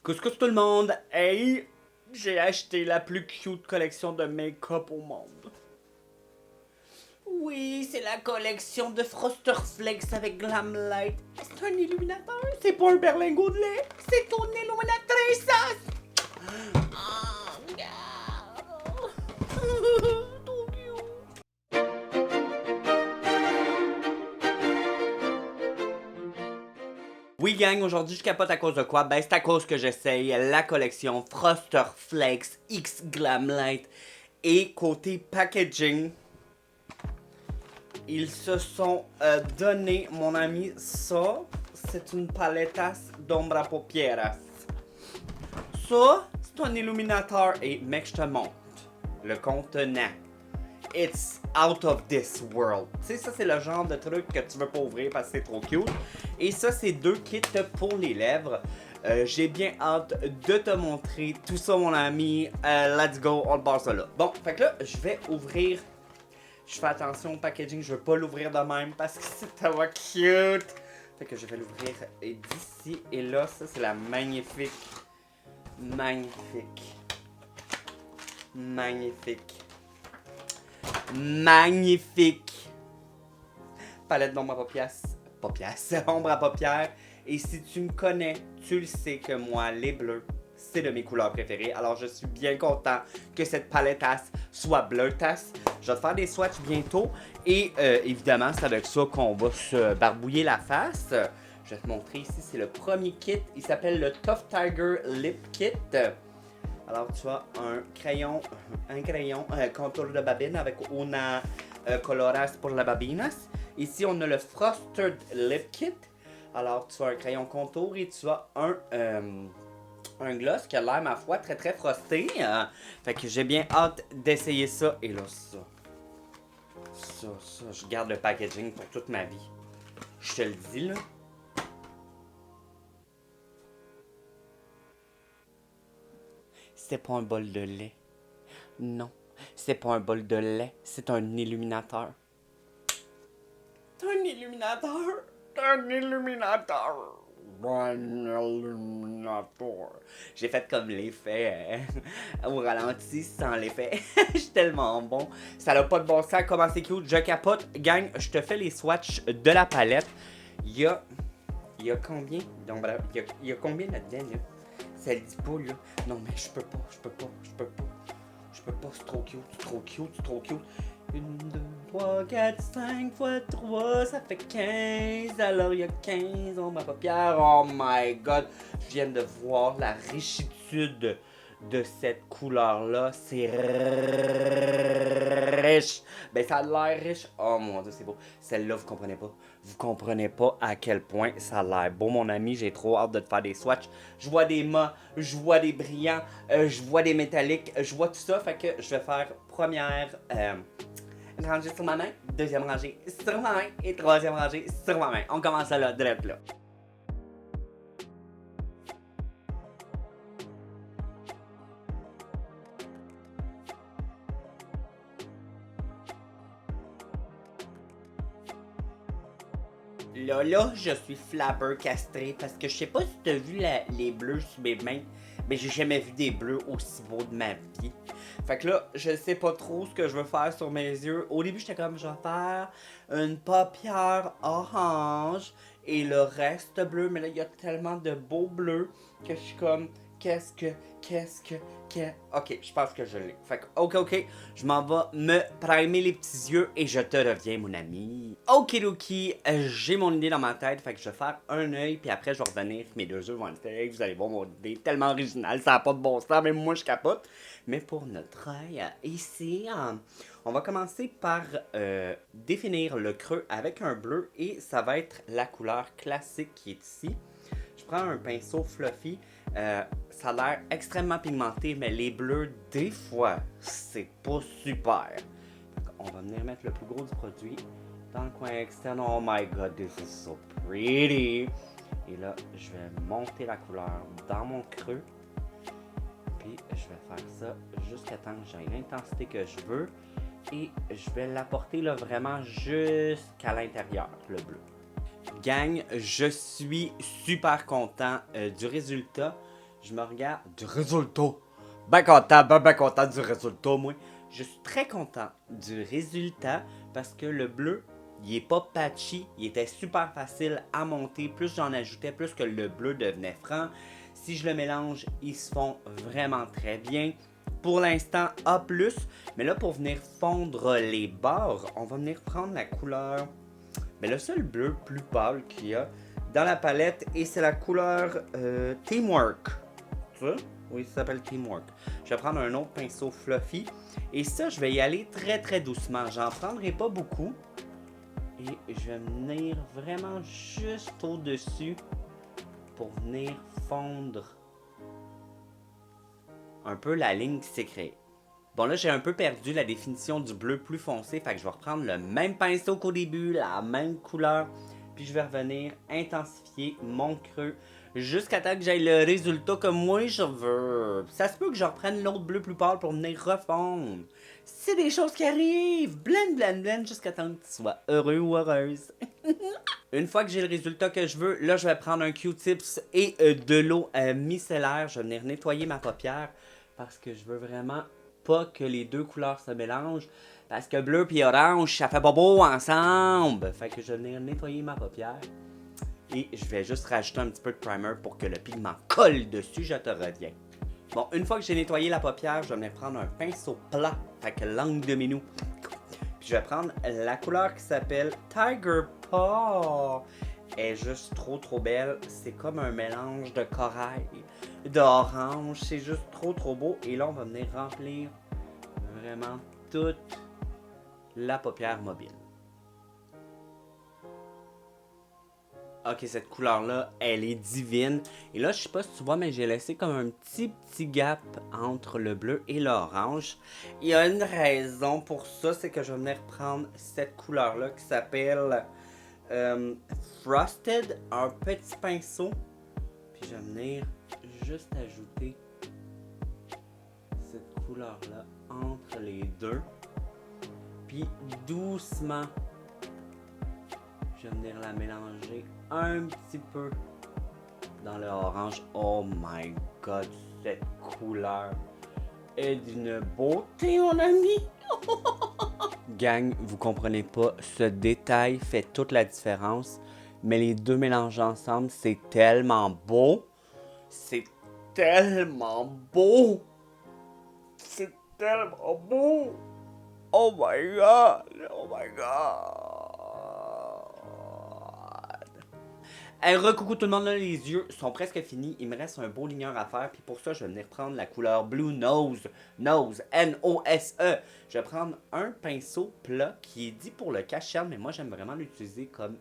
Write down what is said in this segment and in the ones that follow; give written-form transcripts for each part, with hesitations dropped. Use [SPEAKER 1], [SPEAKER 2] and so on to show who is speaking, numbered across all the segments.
[SPEAKER 1] Couscous tout le monde! Hey! J'ai acheté la plus cute collection de make-up au monde. Oui, c'est la collection de Froster Flakes avec Glamlight. C'est un illuminateur, c'est pas un berlingot de lait, c'est ton illuminatrice! Oh, trop cute! Oui gang, aujourd'hui je capote à cause de quoi? Ben c'est à cause que j'essaye la collection Froster Flakes X Glamlight. Et côté packaging, ils se sont donné, mon ami, ça, c'est une palettasse d'ombre à paupières. Ça, c'est un illuminateur et mec, je te montre le contenant. It's out of this world. Tu sais, ça, c'est le genre de truc que tu veux pas ouvrir parce que c'est trop cute. Et ça, c'est 2 kits pour les lèvres. J'ai bien hâte de te montrer tout ça, mon ami. Let's go, on part ça là. Bon, fait que là, je vais ouvrir. Je fais attention au packaging, je veux pas l'ouvrir de même parce que c'est tellement cute. Fait que je vais l'ouvrir d'ici. Et là, ça, c'est la magnifique. Magnifique. Palette d'ombre à paupières. Ombre à paupières. Et si tu me connais, tu le sais que moi, les bleus, c'est de mes couleurs préférées. Alors, je suis bien content que cette palette-tasse soit bleu-tasse. Je vais te faire des swatchs bientôt. Et évidemment, c'est avec ça qu'on va se barbouiller la face. Je vais te montrer ici, c'est le premier kit. Il s'appelle le Tough Tiger Lip Kit. Alors, tu as un crayon contour de babine avec una coloras pour la babinas. Ici, on a le Frosted Lip Kit. Alors, tu as un crayon contour et tu as un gloss qui a l'air, ma foi, très très frosté. Fait que j'ai bien hâte d'essayer ça. Et là, ça, je garde le packaging pour toute ma vie. Je te le dis, là. C'est pas un bol de lait. Non, c'est pas un bol de lait. C'est un illuminateur. Un illuminateur. Un illuminateur. J'ai fait comme l'effet au ralenti sans l'effet. Je suis tellement bon. Ça n'a pas de bon sens. Comment c'est cute. Je capote. Gang, je te fais les swatchs de la palette. Il y a combien? Donc, il y a combien là-dedans, là? Ça le dit pas, là. Non, mais je peux pas. C'est trop cute. 1, 2, 3, 4, 5 x 3, ça fait 15. Alors, il y a 15 ombres à paupières. Oh my god. Je viens de voir la richitude de cette couleur-là. C'est riche. Ben, ça a l'air riche. Oh mon dieu, c'est beau. Celle-là, vous comprenez pas. Vous comprenez pas à quel point ça a l'air beau, mon ami. J'ai trop hâte de te faire des swatchs. Je vois des mas, je vois des brillants, je vois des métalliques, je vois tout ça. Fait que je vais faire première rangée sur ma main, deuxième rangée sur ma main et troisième rangée sur ma main. On commence là, direct là. Là, je suis flabbercastré parce que je sais pas si t'as vu les bleus sur mes mains, mais j'ai jamais vu des bleus aussi beaux de ma vie. Fait que là, je sais pas trop ce que je veux faire sur mes yeux. Au début, j'étais comme, je vais faire une paupière orange et le reste bleu, mais là, il y a tellement de beaux bleus que je suis comme, qu'est-ce que... Ok, je pense que je l'ai. Fait que, ok, je m'en vais me primer les petits yeux et je te reviens, mon ami. Okidoki, j'ai mon idée dans ma tête, fait que je vais faire un œil, puis après, je vais revenir, mes 2 yeux vont être faits, vous allez voir mon idée, tellement originale, ça n'a pas de bon sens, même moi, je capote. Mais pour notre œil, ici, on va commencer par définir le creux avec un bleu, et ça va être la couleur classique qui est ici. Je prends un pinceau fluffy. Ça a l'air extrêmement pigmenté, mais les bleus, des fois, c'est pas super. On va venir mettre le plus gros du produit dans le coin externe. Oh my god, this is so pretty! Et là, je vais monter la couleur dans mon creux. Puis, je vais faire ça jusqu'à temps que j'ai l'intensité que je veux. Et je vais l'apporter là vraiment jusqu'à l'intérieur, le bleu. Gang, je suis super content du résultat. Je me regarde du résultat. Ben content du résultat, moi. Je suis très content du résultat parce que le bleu, il est pas patchy, il était super facile à monter. Plus j'en ajoutais, plus que le bleu devenait franc. Si je le mélange, ils se font vraiment très bien. Pour l'instant, A+, mais là, pour venir fondre les barres, on va venir prendre la couleur, mais le seul bleu plus pâle qu'il y a dans la palette, et c'est la couleur Teamwork. Tu vois? Oui, ça s'appelle Teamwork. Je vais prendre un autre pinceau fluffy, et ça, je vais y aller très très doucement. J'en prendrai pas beaucoup, et je vais venir vraiment juste au-dessus pour venir fondre un peu la ligne qui s'est créée. Bon, là, j'ai un peu perdu la définition du bleu plus foncé, fait que je vais reprendre le même pinceau qu'au début, la même couleur, puis je vais revenir intensifier mon creux jusqu'à temps que j'aille le résultat que moi je veux. Ça se peut que je reprenne l'autre bleu plus pâle pour venir refondre. C'est des choses qui arrivent. Blend jusqu'à temps que tu sois heureux ou heureuse. Une fois que j'ai le résultat que je veux, là, je vais prendre un Q-tips et de l'eau micellaire. Je vais venir nettoyer ma paupière parce que je veux vraiment pas que les deux couleurs se mélangent. Parce que bleu et orange, ça fait pas beau ensemble. Fait que je vais venir nettoyer ma paupière. Et je vais juste rajouter un petit peu de primer pour que le pigment colle dessus. Je te reviens. Bon, une fois que j'ai nettoyé la paupière, je vais venir prendre un pinceau plat. Fait que langue de minou. Puis je vais prendre la couleur qui s'appelle Tiger Paw. Elle est juste trop belle. C'est comme un mélange de corail, d'orange. C'est juste trop beau. Et là, on va venir remplir vraiment toute la paupière mobile. Ok, cette couleur-là, elle est divine. Et là, je sais pas si tu vois, mais j'ai laissé comme un petit gap entre le bleu et l'orange. Il y a une raison pour ça, c'est que je vais venir prendre cette couleur-là qui s'appelle Frosted, un petit pinceau. Puis je vais venir juste ajouter cette couleur-là entre les deux. Puis doucement, je vais venir la mélanger un petit peu dans le orange. Oh my god, cette couleur est d'une beauté, mon ami! Gang, vous comprenez pas, ce détail fait toute la différence, mais les deux mélangés ensemble, c'est tellement beau! C'est tellement beau! C'est tellement beau! Oh my god! Oh my god! Hey, recoucou tout le monde, là, les yeux sont presque finis. Il me reste un beau ligneur à faire. Puis pour ça, je vais venir prendre la couleur Blue Nose. Nose, N-O-S-E. Je vais prendre un pinceau plat qui est dit pour le cache-cerne. Mais moi, j'aime vraiment l'utiliser comme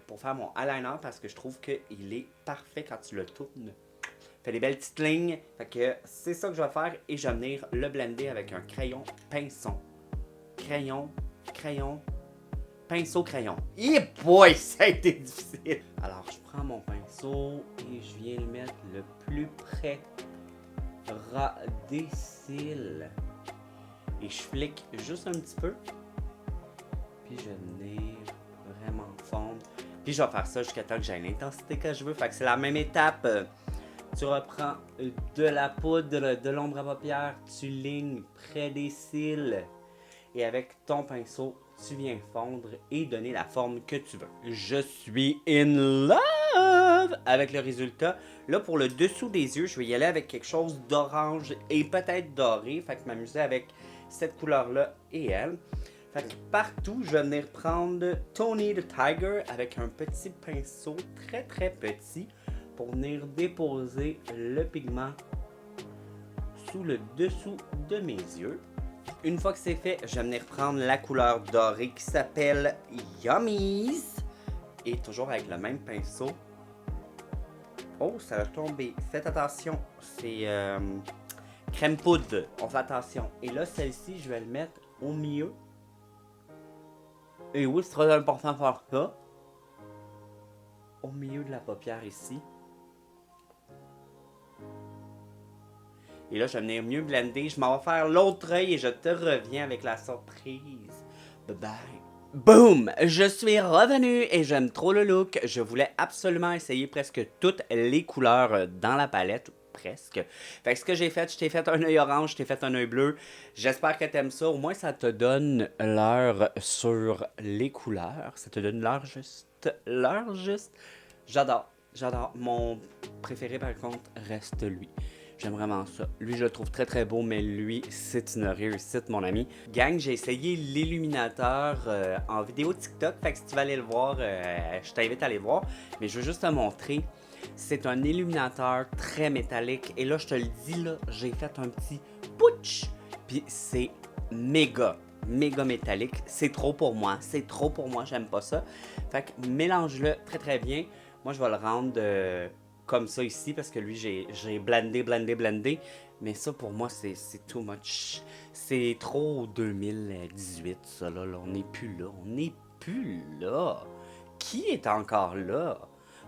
[SPEAKER 1] pour faire mon eyeliner parce que je trouve qu'il est parfait quand tu le tournes. Fait des belles petites lignes. Fait que c'est ça que je vais faire. Et je vais venir le blender avec un crayon pinceau. Crayon. Pinceau crayon. Et boy, ça a été difficile. Alors, je prends mon pinceau et je viens le mettre le plus près ras des cils. Et je flique juste un petit peu. Puis je vais venir vraiment fondre. Puis je vais faire ça jusqu'à temps que j'ai l'intensité que je veux. Fait que c'est la même étape. Tu reprends de la poudre, de l'ombre à paupières, tu lignes près des cils. Et avec ton pinceau, tu viens fondre et donner la forme que tu veux. Je suis in love avec le résultat. Là, pour le dessous des yeux, je vais y aller avec quelque chose d'orange et peut-être doré. Fait que m'amuser avec cette couleur-là et elle. Fait que partout, je vais venir prendre Tony the Tiger avec un petit pinceau très petit pour venir déposer le pigment sous le dessous de mes yeux. Une fois que c'est fait, je vais venir prendre la couleur dorée qui s'appelle Yummies. Et toujours avec le même pinceau. Oh, ça a tombé. Faites attention, c'est crème poudre. On fait attention. Et là, celle-ci, je vais le mettre au milieu. Et oui, c'est très important de faire ça. Au milieu de la paupière ici. Et là, je vais venir mieux blender. Je m'en vais faire l'autre œil et je te reviens avec la surprise. Bye bye. Boom! Je suis revenu et j'aime trop le look. Je voulais absolument essayer presque toutes les couleurs dans la palette. presque. Fait que ce que j'ai fait, je t'ai fait un œil orange, je t'ai fait un œil bleu. J'espère que t'aimes ça. Au moins, ça te donne l'heure sur les couleurs. Ça te donne l'heure juste. L'heure juste. J'adore. J'adore. Mon préféré, par contre, reste lui. J'aime vraiment ça. Lui, je le trouve très très beau, mais lui, c'est une réussite, mon ami. Gang, j'ai essayé l'illuminateur en vidéo TikTok. Fait que si tu vas aller le voir, je t'invite à aller voir. Mais je veux juste te montrer. C'est un illuminateur très métallique. Et là, je te le dis, là, j'ai fait un petit pouch. Puis c'est méga métallique. C'est trop pour moi. C'est trop pour moi. J'aime pas ça. Fait que mélange-le très très bien. Moi, je vais le rendre comme ça ici parce que lui, j'ai blendé. Mais ça, pour moi, c'est too much. C'est trop 2018, ça, là. On n'est plus là. On n'est plus là. Qui est encore là?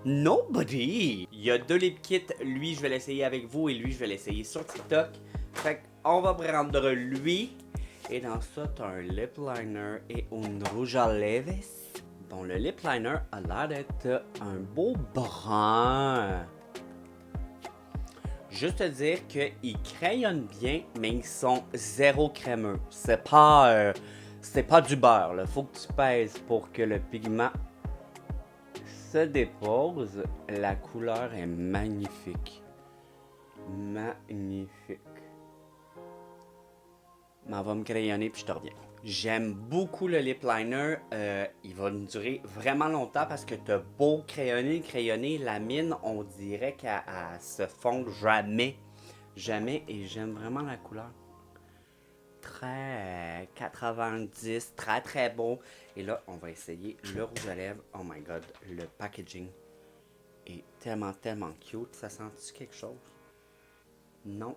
[SPEAKER 1] Nobody! Il y a 2 lip kits. Lui, je vais l'essayer avec vous et lui, je vais l'essayer sur TikTok. Fait qu'on va prendre lui. Et dans ça, t'as un lip liner et un rouge à lèvres. Bon, le lip liner a l'air d'être un beau brun. Juste te dire qu'ils crayonnent bien, mais ils sont zéro crémeux. C'est pas du beurre, là. Faut que tu pèses pour que le pigment se dépose. La couleur est magnifique. Magnifique. Mais on va me crayonner puis je te reviens. J'aime beaucoup le lip liner. Il va nous durer vraiment longtemps parce que t'as beau crayonner, la mine, on dirait qu'elle se fond jamais. Jamais. Et j'aime vraiment la couleur. Très 90, très très beau. Et là, on va essayer le rouge à lèvres. Oh my god, le packaging est tellement cute. Ça sent-tu quelque chose? Non.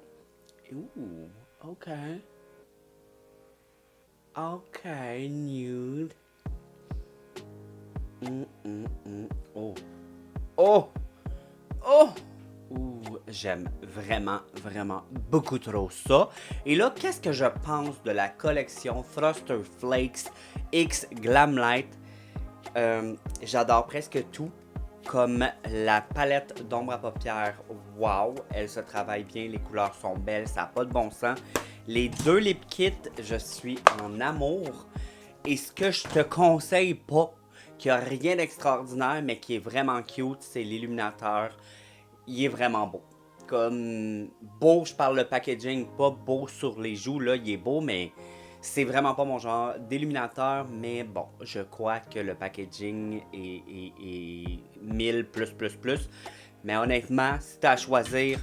[SPEAKER 1] Ouh, ok. Ok, nude. Oh. Oh! Oh! Ouh, j'aime vraiment beaucoup trop ça. Et là, qu'est-ce que je pense de la collection Frosted Flakes X Glamlight? J'adore presque tout. Comme la palette d'ombre à paupières, wow, elle se travaille bien, les couleurs sont belles, ça n'a pas de bon sens. Les 2 lip kits, je suis en amour. Et ce que je te conseille pas, qui a rien d'extraordinaire, mais qui est vraiment cute, c'est l'illuminateur. Il est vraiment beau. Comme beau, je parle le packaging, pas beau sur les joues, là, il est beau, mais c'est vraiment pas mon genre d'illuminateur, mais bon, je crois que le packaging est 1000 plus. Mais honnêtement, si t'as à choisir,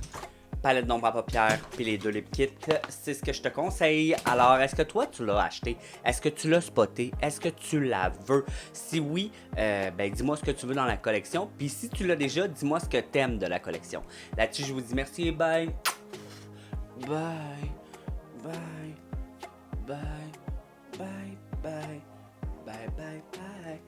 [SPEAKER 1] palette d'ombre à paupières puis les 2 lip kits, c'est ce que je te conseille. Alors, est-ce que toi, tu l'as acheté? Est-ce que tu l'as spoté? Est-ce que tu la veux? Si oui, ben dis-moi ce que tu veux dans la collection. Puis si tu l'as déjà, dis-moi ce que t'aimes de la collection. Là-dessus, je vous dis merci et bye. Bye. Bye. Bye. Bye. Bye. Bye. Bye. Bye.